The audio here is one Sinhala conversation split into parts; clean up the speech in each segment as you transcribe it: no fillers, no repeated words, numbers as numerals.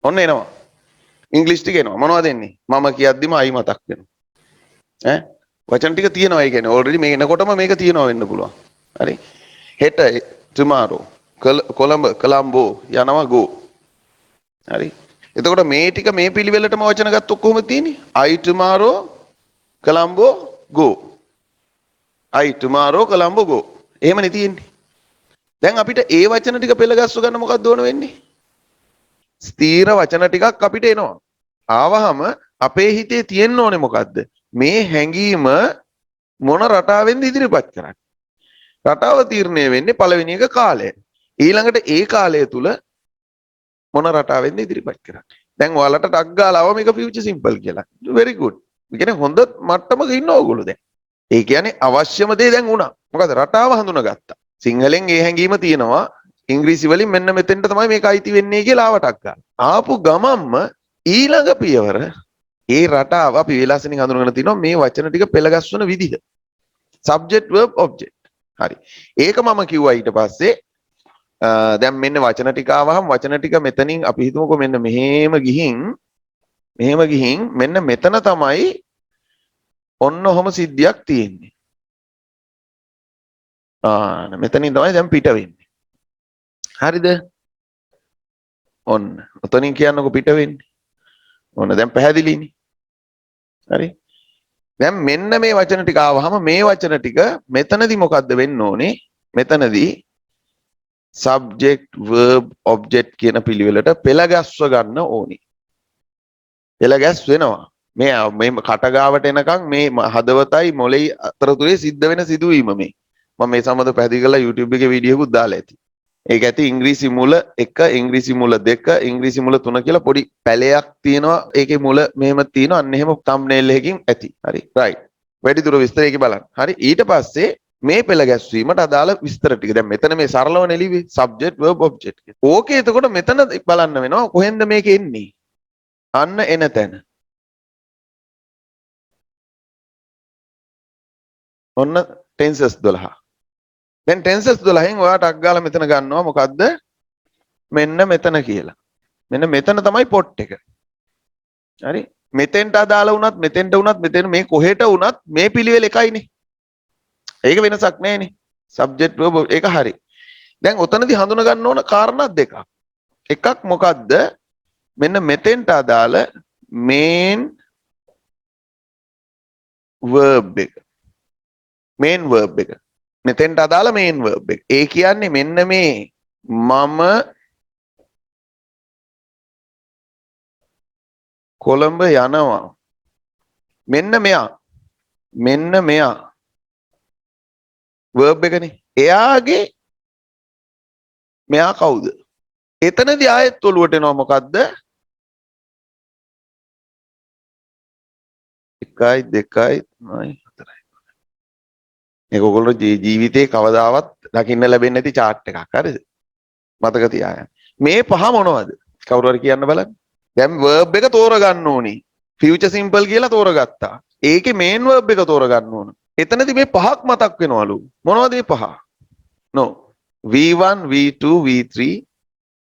ඔන්න එනවා. ඉංග්‍රීසි ටික එනවා. මොනවද එන්නේ? මම කියද්දිම අයි මතක් වෙනවා. ඈ වචන ටික තියෙනවා. ඒ කියන්නේ ඕල්රෙඩි මේ එනකොටම මේක තියෙනවා වෙන්න පුළුවන්. හරි. හෙට tomorrow කොළඹ කොළඹෝ යනවා go. හරි. එතකොට මේ ටික මේ පිළිවෙලටම වචන ගත්තොත් කොහොමද තියෙන්නේ? I tomorrow Colombo go. I tomorrow Colombo go. එහෙමනේ තියෙන්නේ. දැන් අපිට ඒ වචන ටික පෙළ ගැස්ව ගන්න මොකක්ද ඕන වෙන්නේ? ස්ථීර වචන ටිකක් අපිට එනවා. ආවහම අපේ හිතේ තියෙන්න ඕනේ මොකද්ද? මේ හැඟීම මොන රටාවෙන්ද ඉදිරිපත් කරන්නේ? රටාව තීරණය වෙන්නේ පළවෙනි එක කාලය. ඊළඟට ඒ කාලය තුල මොන රටාවෙන්ද ඉදිරිපත් කරන්නේ? දැන් ඔයාලට ටක් ගාලා ආව මේක ෆියුචර් සිම්පල් කියලා. very good. ඒ කියන්නේ හොඳ මට්ටමක ඉන්න ඕගොල්ලෝ දැන්. ඒ කියන්නේ අවශ්‍යම දේ දැන් වුණා. මොකද රටාව හඳුනාගත්තා. සිංහලෙන් ඒ හැඟීම තියෙනවා. ඉංග්‍රීසි වලින් මෙන්න මෙතෙන්ට තමයි මේක අයිති වෙන්නේ කියලා ආවටක් ගන්න. ආපු ගමම්ම ඊළඟ පියවර ඒ රටාව අපි විලාසිනින් හඳුනගෙන තිනවා මේ වචන ටික පෙළගස්වන විදිහ. subject verb object. හරි. ඒක මම කිව්වා ඊට පස්සේ දැන් මෙන්න වචන ටික ආවහම වචන ටික මෙතනින් අපි හිතමුකෝ මෙන්න මෙහෙම ගිහින් මෙන්න මෙතන තමයි ඔන්න ඔහොම සිද්ධියක් තියෙන්නේ. මෙතනින් තමයි දැන් පිට වෙන්නේ. හරිද? ඔන්න. ඔතනින් කියන්නකො පිට වෙන්නේ. ඔන්න දැන් පැහැදිලිනේ. හරි. දැන් මෙන්න මේ වචන ටික ආවහම මේ වචන ටික මෙතනදී මොකද්ද වෙන්න ඕනේ? මෙතනදී subject verb object කියන පිළිවෙලට පෙළ ගැස්ව ගන්න ඕනි. පෙළ ගැස් වෙනවා. මේ කටගාවට එනකන් මේ හදවතයි මොළේ අතරතුරේ සිද්ධ වෙන සිදුවීම මේ. මම මේ සම්බන්ධව පැහැදිලි කරලා YouTube එකේ වීඩියෝකුත් දාලා ඇති. ඒක ඇති ඉංග්‍රීසි මුල 1, ඉංග්‍රීසි මුල 2, ඉංග්‍රීසි මුල 3 කියලා පොඩි පැලයක් තියෙනවා. ඒකේ මුල මෙහෙම තියෙනවා. අන්න එහෙම thumbnail එකකින් ඇති. හරි. right. වැඩිදුර විස්තර ඒකේ බලන්න. හරි. ඊට පස්සේ මේ පෙළ ගැස්වීමට අදාළ විස්තර ටික. දැන් මෙතන මේ සරලව නෙලිවි subject verb object. ඕකේ එතකොට මෙතන බලන්න වෙනවා කොහෙන්ද මේක එන්නේ? අන්න එන තැන. ඔන්න tenses 12. දැන් tenses 12න් ඔයාට අක් ගාලා මෙතන ගන්නවා මොකද්ද? මෙන්න මෙතන කියලා. මෙන්න මෙතන තමයි පොට් එක. හරි? මෙතෙන්ට අදාළ වුණත් මෙතෙන්ට වුණත් මෙතෙන් මේ කොහෙට වුණත් මේ පිළිවෙල එකයිනේ. ඒක වෙනසක් නැහැනේ. subject verb ඒක හරි. දැන් ඔතනදී හඳුනා ගන්න ඕන කාරණා දෙකක්. එකක් මොකද්ද? මෙන්න මෙතෙන්ට අදාළ main verb එක. main verb එක. මෙතෙන්ට අදාළ main verb එක. ඒ කියන්නේ මෙන්න මේ මම කොළඹ යනවා. මෙන්න මෙයා verb එකනේ. එයාගේ මෙයා කවුද? එතනදී ආයෙත් ඔලුවට එනවා මොකද්ද? 1 2 3 4. මේක ඔයගොල්ලෝ ජීවිතේ කවදාවත් දකින්න ලැබෙන්නේ නැති chart එකක්. හරිද? මතක තියාගන්න. මේ පහ මොනවද? කවුරු හරි කියන්න බලන්න. දැන් verb එක තෝරගන්න ඕනේ. future simple කියලා තෝරගත්තා. ඒකේ main verb එක තෝරගන්න ඕන. එතනදී මේ පහක් මතක් වෙනවලු. මොනවද මේ පහ? no. V1, V2, V3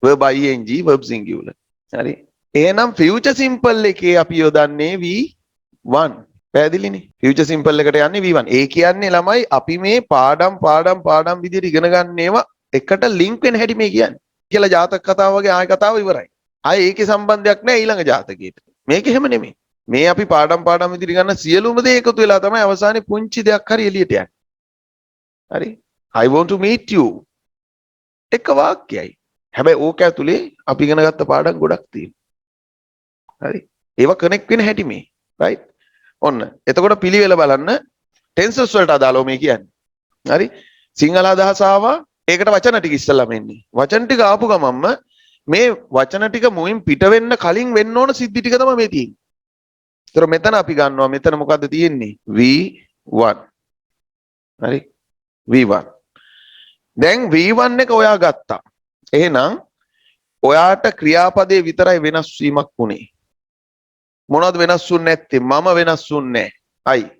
verb ing verb singular. හරි. එහෙනම් future simple එකේ අපි යොදන්නේ V1. පැහැදිලිනේ? future simple එකට යන්නේ V1. ඒ කියන්නේ ළමයි අපි මේ පාඩම් විදිහට ඉගෙන ගන්න ඒවා එකට link වෙන හැටි මේ කියන්නේ. කියලා ජාතක කතාව වගේ ආය කතාව ඉවරයි. ආයේ ඒකේ සම්බන්ධයක් නැහැ ඊළඟ ජාතකයට. මේක එහෙම නෙමෙයි. මේ අපි පාඩම් විදිහට ගන්න සියලුම දේ එකතු වෙලා තමයි අවසානයේ පුංචි දෙයක් හරි එළියට යන්නේ. හරි? I want to meet you. එක වාක්‍යයයි. හැබැයි ඕක ඇතුලේ අපි ඉගෙන ගත්ත පාඩම් ගොඩක් තියෙනවා. හරි? ඒවා කනෙක්ට් වෙන හැටි මේ. right? ඔන්න. එතකොට පිළිවෙල බලන්න tenses වලට අදාළව මේ කියන්නේ. හරි? සිංහල අදහස ආවා. ඒකට වචන ටික ඉස්සෙල්ලාම එන්නේ. වචන ටික ආපු ගමන්ම මේ වචන ටික මුවින් පිට වෙන්න කලින් වෙන්න ඕන සිද්ධි ටික තමයි මේ තියෙන්නේ. ඒතර මෙතන අපි ගන්නවා මෙතන මොකද්ද තියෙන්නේ? V1. හරි? V1. දැන් V1 එක ඔයා ගත්තා. එහෙනම් ඔයාට ක්‍රියාපදයේ විතරයි වෙනස් වීමක් වුනේ. මොනවද වෙනස් වුන්නේ නැත්තේ? මම වෙනස් වුන්නේ නැහැ.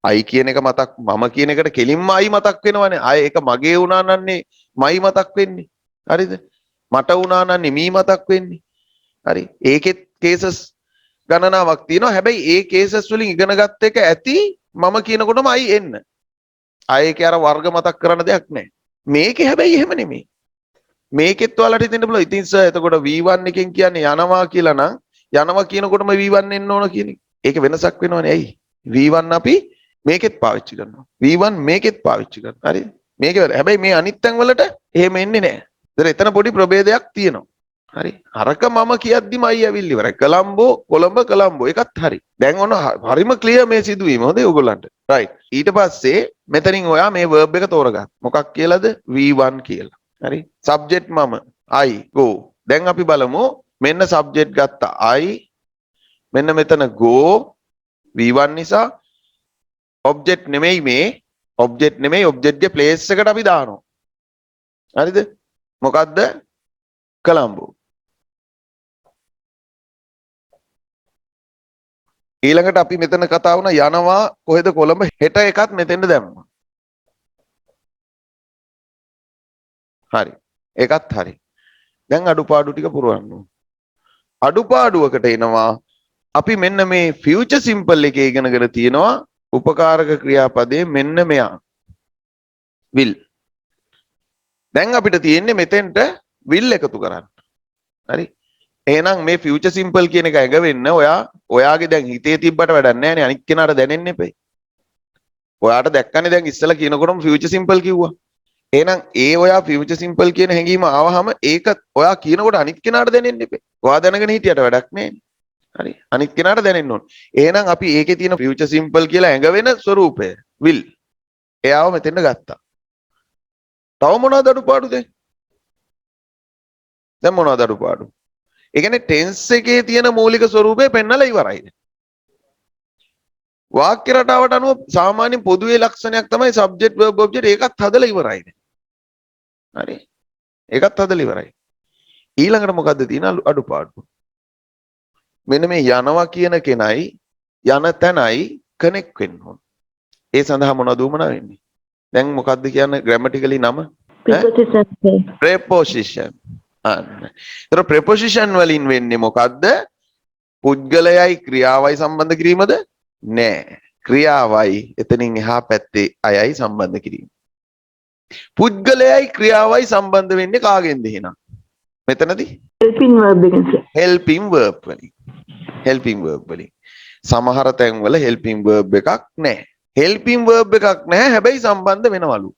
I කියන එක මතක් මම කියන එකට කෙලින්ම I මතක් වෙනවනේ. ආයේ ඒක මගේ වුණා නන්නේ මයි මතක් වෙන්නේ. හරිද? මට වුණා නන්නේ මී මතක් වෙන්නේ. හරි. ඒකෙත් කේසස් ගණනාවක් තියෙනවා. හැබැයි ඒ කේසස් වලින් ඉගෙන ගත්ත එක ඇති මම කියනකොටම අයි එන්න. ආයේ අර වර්ග මතක් කරන්න දෙයක් නැහැ. මේකේ හැබැයි එහෙම නෙමෙයි. මේකෙත් ඔයාලට හිතෙන්න පුළුවන්. ඉතින් සර් එතකොට V1 එකෙන් කියන්නේ යනවා කියලා නම් යනවා කියනකොටම V1 එන්න ඕන කියන එක. ඒක වෙනසක් වෙනවනේ. ඇයි? V1 අපි මේකෙත් පාවිච්චි කරනවා. V1 මේකෙත් පාවිච්චි කරනවා. හරි? මේක හැබැයි මේ අනිත් තැන් වලට එහෙම එන්නේ නැහැ. ඒතර එතන පොඩි ප්‍රභේදයක් තියෙනවා. හරි. අරක මම කියද්දිම අයි ඇවිල්ලි ඉවරයි. කොළඹ කොළඹ ඒකත් හරි. දැන් ඔන්න හරිම ක්ලියර් මේ සිදුවීම. හොඳේ ඔයගොල්ලන්ට. රයිට්. ඊට පස්සේ මෙතනින් ඔයා මේ verb එක තෝරගන්න. මොකක් කියලාද? V1 කියලා. හරි. subject මම I go. දැන් අපි බලමු මෙන්න subject ගත්ත I මෙන්න මෙතන go V1 නිසා object නෙමෙයි මේ object ගේ place එකට අපි දානවා. හරිද? මොකද්ද? කොළඹ. ඊළඟට අපි මෙතන කතා වුණා යනවා කොහෙද කොළඹ හෙට එකත් මෙතෙන්ද දැම්මා. හරි. ඒකත් හරි. දැන් අඩුපාඩු ටික පුරවන්න ඕන. අඩුපාඩුවකට එනවා අපි මෙන්න මේ ෆියුචර් සිම්පල් එකේ ඉගෙනගෙන තියෙනවා උපකාරක ක්‍රියාපදයේ මෙන්න මෙයා will. දැන් අපිට තියෙන්නේ මෙතෙන්ට will එකතු කරන්න. හරි. එහෙනම් මේ ෆියුචර් සිම්පල් කියන එක ඇඟ වෙන්න ඔයාගේ දැන් හිතේ තිබ්බට වැඩක් නැහැ නේ අනිත් කෙනාට දැනෙන්න එපේ. ඔයාට දැක්කනේ දැන් ඉස්සලා කියනකොටම ෆියුචර් සිම්පල් කිව්වා. එහෙනම් ඔයා ෆියුචර් සිම්පල් කියන හැඟීම ආවහම ඒක ඔයා කියනකොට අනිත් කෙනාට දැනෙන්න එපේ. ඔයා දැනගෙන හිටියට වැඩක් නැහැ. හරි. අනිත් කෙනාට දැනෙන්න ඕන. එහෙනම් අපි ඒකේ තියෙන ෆියුචර් සිම්පල් කියලා ඇඟ වෙන ස්වරූපය will. එයාව මෙතෙන්ට ගත්තා. තව මොනවද අඩුපාඩු දැන්? දැන් මොනවද අඩුපාඩු? ඒ කියන්නේ ටෙන්ස් එකේ තියෙන මූලික ස්වරූපය පෙන්නලා ඉවරයි. වාක්‍ය රටාවට අනුව සාමාන්‍ය පොදුවේ ලක්ෂණයක් තමයි subject verb object ඒකත් හදලා ඉවරයි. හරි. ඒකත් හදලා ඉවරයි. ඊළඟට මොකද්ද තියෙන අඩුපාඩු? මෙන්න මේ යනවා කියන කෙනයි යන තැනයි කනෙක්ට් වෙන්න ඕන. ඒ සඳහා මොනවද උමනා වෙන්නේ? දැන් මොකද්ද කියන්නේ grammatically නම? preposition. අන්න. ඒතර preposition වලින් වෙන්නේ මොකද්ද? පුද්ගලයයි ක්‍රියාවයි සම්බන්ධ කිරීමද? නෑ. ක්‍රියාවයි එතනින් එහා පැත්තේ අයයි සම්බන්ධ කිරීම. පුද්ගලයයි ක්‍රියාවයි සම්බන්ධ වෙන්නේ කාගෙන්ද එහෙනම්? මෙතනදී helping verb එකෙන් සර්. helping verb වලින්. helping verb වලින්. සමහර තැන්වල helping verb එකක් නැහැ. helping verb එකක් නැහැ හැබැයි සම්බන්ධ වෙනවලු.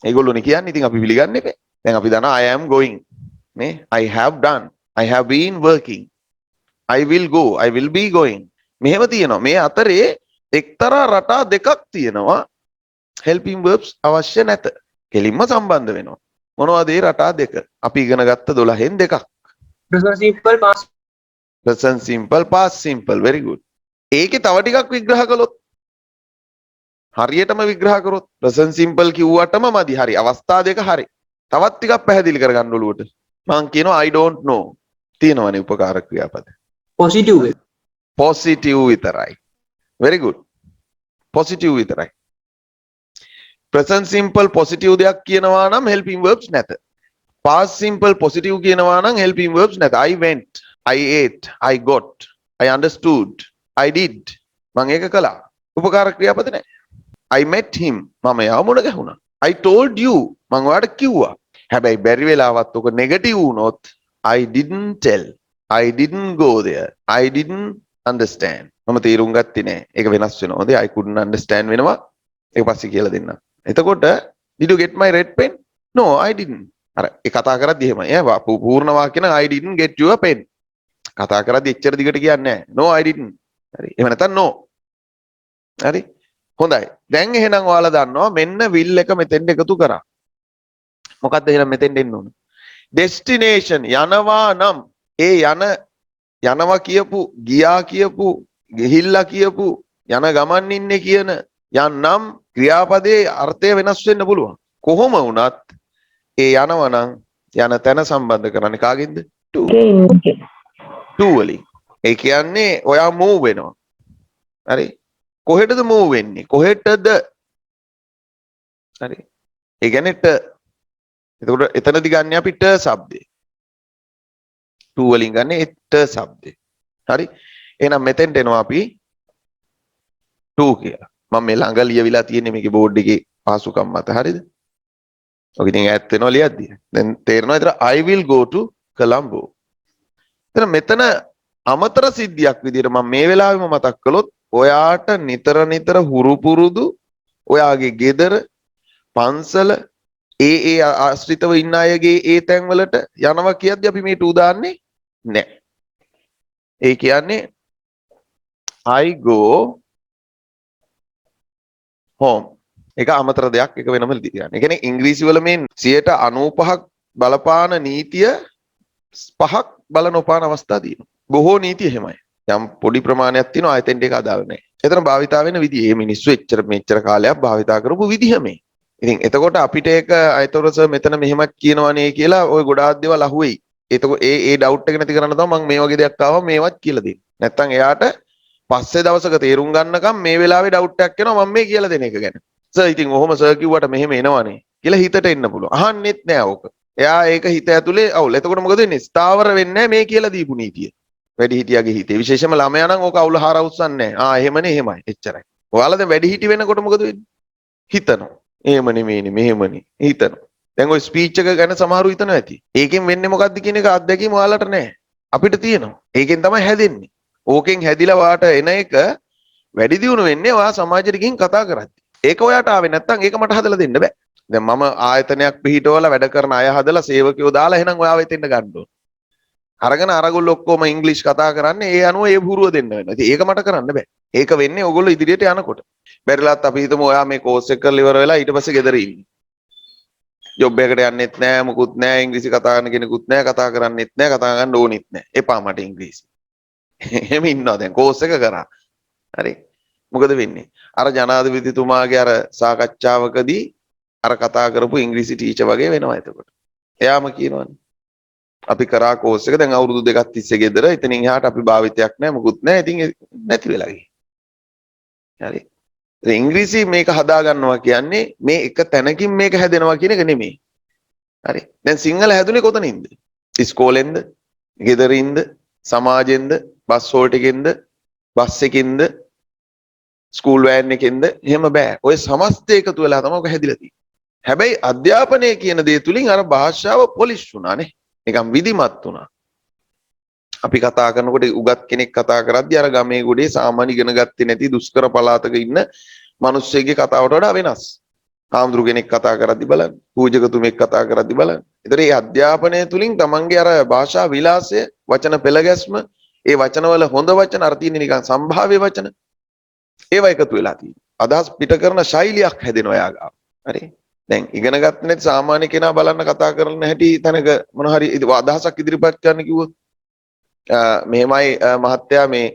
ඒගොල්ලෝනේ කියන්නේ ඉතින් අපි පිළිගන්නේ නැහැ. දැන් අපි දන්නවා I am going. නේ? I have done. I have been working. I will go. I will be going. මෙහෙම තියෙනවා. මේ අතරේ එක්තරා රටා දෙකක් තියෙනවා. helping verbs අවශ්‍ය නැත. කෙලින්ම සම්බන්ධ වෙනවා. මොනවද ඒ රටා දෙක? අපි ඉගෙන ගත්ත 12න් දෙකක්. present simple past present simple past simple very good. ඒකේ තව ටිකක් විග්‍රහ කළොත් හරියටම විග්‍රහ කරොත් present simple කිව්වටම මදි. හරි. අවස්ථා දෙක හරි. තවත් ටිකක් පැහැදිලි කරගන්න ඔළුවට. මම කියනවා I don't know. තියෙනවනේ උපකාරක ක්‍රියාපද. positive positive විතරයි. very good. positive විතරයි. present simple positive දෙයක් කියනවා නම් helping verbs නැත. past simple positive කියනවා නම් helping verbs නැත. I went, I ate, I got, I understood, I did. මම ඒක කළා. උපකාරක ක්‍රියාපද නැහැ. I met him. මම යාව මුණ ගැහුණා. I told you. මම ඔයාලට කිව්වා. හැබැයි බැරි වෙලාවත් ඔක නෙගටිව් වුණොත් I didn't tell. I didn't go there. I didn't understand. මම තේරුම් ගත්තේ නැහැ. ඒක වෙනස් වෙනවා. හොඳේ I couldn't understand වෙනවා. ඒක පස්සේ කියලා දෙන්නම්. එතකොට did you get my red pen? No, I didn't. අර ඒ කතා කරද්දි එහෙමයි. පූර්ණ වාක්‍ය නම් I didn't get your pen. කතා කරද්දි එච්චර දිගට කියන්නේ නැහැ. No, I didn't. හරි. එහෙම නැත්නම් no. හරි. හොඳයි. දැන් එහෙනම් ඔයාලා දන්නවා මෙන්න will එක මෙතෙන්ට එකතු කරා. මොකක්ද එහෙනම් මෙතෙන්ට එන්න ඕන? destination යනවා නම් ඒ යනවා කියපු ගියා කියපු ගිහිල්ලා කියපු යන ගමන් ඉන්නේ කියන යන්නම් ක්‍රියාපදයේ අර්ථය වෙනස් වෙන්න පුළුවන්. කොහොම වුණත් ඒ යනවා නම් යන තැන සම්බන්ධ කරන්නේ කාගෙන්ද? to. to වලින්. ඒ කියන්නේ ඔයා move වෙනවා. හරි. කොහෙටද move වෙන්නේ? කොහෙටද? හරි. ඒ කියන්නේ එතකොට එතනදි ගන්න අපි ට શબ્දේ. to වලින් ගන්න එට શબ્දේ. හරි. එහෙනම් මෙතෙන්ට එනවා අපි to කියලා. මම මේ ළඟ ලියවිලා තියෙන්නේ මේකේ බෝඩ් එකේ පාසුකම් මත. හරිද? ඔක ඉතින් ඈත් වෙනවා ලියද්දී. දැන් තේරෙනවා විතර I will go to Colombo. එතන මෙතන අමතර සිද්ධියක් විදිහට මම මේ වෙලාවෙම මතක් කළොත් ඔයාට නිතර නිතර හුරු පුරුදු ඔයාගේ ගෙදර පන්සල ඒ ආශ්‍රිතව ඉන්න අයගේ ඒ තැන් වලට යනවා කියද්දි අපි මේ ටූ දාන්නේ නැහැ. ඒ කියන්නේ I go home. ඒක අමතර දෙයක් ඒක වෙනම කියන්නේ. ඒ කියන්නේ ඉංග්‍රීසි වල මේ 95ක් බලපාන නීතිය 5ක් බල නොපාන අවස්ථා තියෙනවා. බොහෝ නීති එහෙමයි. යම් පොඩි ප්‍රමාණයක් තියෙනවා ආයතෙන් දෙක අදාළ නැහැ. එතන භාවිතා වෙන විදිහ මේ මිනිස්සු එච්චර මෙච්චර කාලයක් භාවිතා කරපු විදිහ මේ. ඉතින් එතකොට අපිට ඒක අයතොර සර් මෙතන මෙහෙමත් කියනවනේ කියලා ওই ගොඩාක් දේවල් අහුවෙයි. එතකොට ඒ ඩවුට් එක නැති කරන්න තමයි මම මේ වගේ දෙයක් ආවම මේවත් කියලා දෙන්නේ. නැත්තම් එයාට පස්සේ දවසක තේරුම් ගන්නකම් මේ වෙලාවේ ඩවුට් එකක් එනවා මම මේ කියලා දෙන එක ගැන. සර් ඉතින් ඔහොම සර් කිව්වට මෙහෙම එනවනේ කියලා හිතට එන්න පුළුවන්. අහන්නෙත් නෑ ඕක. එයා ඒක හිත ඇතුලේ අවුල්. එතකොට මොකද වෙන්නේ? ස්ථාවර වෙන්නේ මේ කියලා දීපු නීතිය. වැඩි හිටියාගේ හිතේ. විශේෂයෙන්ම ළමයා නම් ඕක අවුල හාර උස්සන්නේ නෑ. එහෙමනේ එහෙමයි. එච්චරයි. ඔයාලා දැන් වැඩි හිටි වෙනකොට මොකද වෙන්නේ? හිතනවා. එහෙම නෙමෙයිනේ මෙහෙමනේ. හිතනවා. දැන් ওই ස්පීච් එක ගැන සමහරව හිතනවා ඇති. ඒකෙන් වෙන්නේ මොකද්ද කියන එක අත්දැකීම ඔයාලට නෑ. අපිට තියෙනවා. ඒකෙන් තමයි හැදෙන්නේ. ඕකෙන් හැදිලා වාට එන එක වැඩි දියුණු වෙන්නේ ඔයා සමාජෙට ගිහින් කතා කරද්දි. ඒක ඔයාට ආවේ නැත්නම් ඒක මට හදලා දෙන්න බෑ. දැන් මම ආයතනයක් පිහිටවලා වැඩ කරන අය හදලා සේවකයෝ දාලා එහෙනම් ඔයාව එතෙන්ට ගන්න ඕන. අරගෙන අරගොල්ලෝ ඔක්කොම ඉංග්‍රීසි කතා කරන්නේ ඒ අනුව ඒ පුරුව දෙන්න වෙනවා. ඉතින් ඒක මට කරන්න බෑ. ඒක වෙන්නේ ඕගොල්ලෝ ඉදිරියට යනකොට. බැරිලාත් අපි හිතමු ඔයා මේ කෝස් එක කරලා ඉවර වෙලා ඊට පස්සේ ගෙදර ඉන්නේ. ජොබ් එකකට යන්නෙත් නෑ මොකුත් නෑ ඉංග්‍රීසි කතා කරන කෙනෙකුත් නෑ කතා කරන්නෙත් නෑ කතා කරන්න ඕනෙත් නෑ. එපා මට ඉංග්‍රීසි. එහෙම ඉන්නවා දැන් කෝස් එක කරා. හරි. මොකද වෙන්නේ? අර ජනාධිපතිතුමාගේ අර සාකච්ඡාවකදී අර කතා කරපු ඉංග්‍රීසි ටීචර් වගේ වෙනවා එතකොට. එයාම කියනවනේ. අපි කරා කෝස් එක දැන් අවුරුදු දෙකක් තිස්සේ ගෙදර. එතනින් එහාට අපි භාවිතයක් නැහැ මොකුත් නැහැ. ඉතින් නැති වෙලා ගියේ. හරි. ඉතින් ඉංග්‍රීසි මේක හදා ගන්නවා කියන්නේ මේ එක තැනකින් මේක හැදෙනවා කියන එක නෙමෙයි. හරි. දැන් සිංහල හැදුනේ කොතනින්ද? ඉස්කෝලෙන්ද? ගෙදරින්ද? සමාජෙන්ද? බස් හෝල් එකෙන්ද? බස් එකෙන්ද? ස්කූල් වෑන් එකෙන්ද? එහෙම බෑ. ඔය සමස්ත එකතු වෙලා තමයි ඔක හැදිලා තියෙන්නේ. හැබැයි අධ්‍යාපනය කියන දේ තුලින් අර භාෂාව පොලිෂ් වුණානේ. නිකන් විධිමත් වුණා. අපි කතා කරනකොට උගත් කෙනෙක් කතා කරද්දී අර ගමේ ගොඩේ සාමාන්‍ය ඉගෙන ගත්තේ නැති දුෂ්කර පළාතක ඉන්න මිනිස්සෙක්ගේ කතාවට වඩා වෙනස්. ආම්දුරු කෙනෙක් කතා කරද්දී බලන්න. පූජකතුමෙක් කතා කරද්දී බලන්න. ඒතර මේ අධ්‍යාපනය තුලින් තමන්ගේ අර භාෂා විලාසය, වචන පෙළ ගැස්ම, ඒ වචනවල හොඳ වචන අර තියෙන නිකන් සම්භාව්‍ය වචන ඒවා එකතු වෙලා තියෙනවා. අදහස් පිට කරන ශෛලියක් හැදෙනවා යාගාව. හරි. දැන් ඉගෙන ගන්න නැති සාමාන්‍ය කෙනා බලන්න කතා කරන හැටි තැනක මොන හරි අදහසක් ඉදිරිපත් කරන්න කිව්වොත් මෙහෙමයි මහත්තයා මේ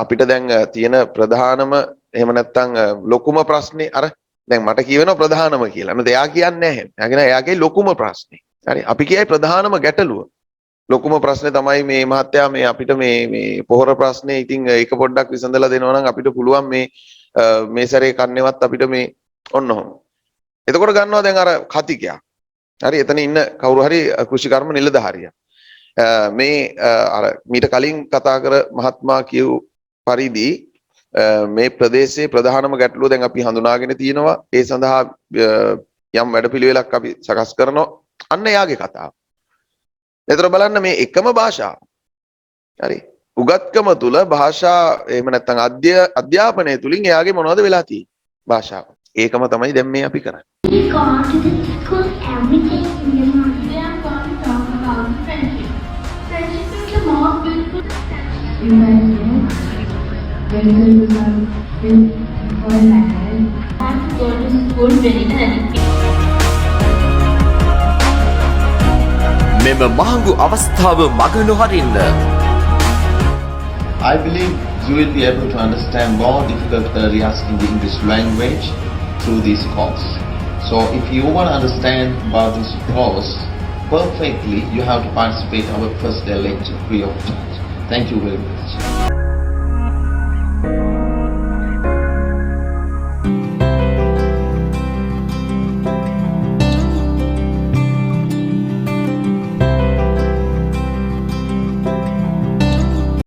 අපිට දැන් තියෙන ප්‍රධානම එහෙම නැත්නම් ලොකුම ප්‍රශ්නේ අර දැන් මට කියවෙනවා ප්‍රධානම කියලා. නේද? එයා කියන්නේ නැහැ. එයාගේ ලොකුම ප්‍රශ්නේ. හරි. අපි කියයි ප්‍රධානම ගැටලුව. ලොකුම ප්‍රශ්නේ තමයි මේ මහත්තයා මේ අපිට මේ පොහොර ප්‍රශ්නේ ඉතින් ඒක පොඩ්ඩක් විසඳලා දෙනවා නම් අපිට පුළුවන් මේ සැරේ කන්නේවත් අපිට මේ ඔන්න ඔහොම. එතකොට ගන්නවා දැන් අර කතිකයා. හරි එතන ඉන්න කවුරු හරි කෘෂිකර්ම නිලධාරියා. මේ අර මීට කලින් කතා කර මහත්මයා කියු පරිදි මේ ප්‍රදේශයේ ප්‍රධානම ගැටලුව දැන් අපි හඳුනාගෙන තියෙනවා. ඒ සඳහා යම් වැඩපිළිවෙලක් අපි සකස් කරනවා. අන්න එයාගේ කතාව. එතන බලන්න මේ එකම භාෂාව. හරි. උගත්කම තුල භාෂා එහෙම නැත්නම් අධ්‍යාපනය තුලින් එයාගේ මොනවද වෙලා තියෙන්නේ? භාෂාව. ඒකම තමයි දැන් මේ අපි කරන්නේ. We go to the school every day in the morning. They are going to talk about friendship. Friendship is the most beautiful attachment. Imagine when you have been for marriage. I have to go to school very early. මෙම මහඟු අවස්ථාව මග නොහරින්න. I believe you will be able to understand more difficult areas in the English language through this course. So if you want to understand about this course perfectly, you have to participate in our first day lecture free of charge. Thank you very much.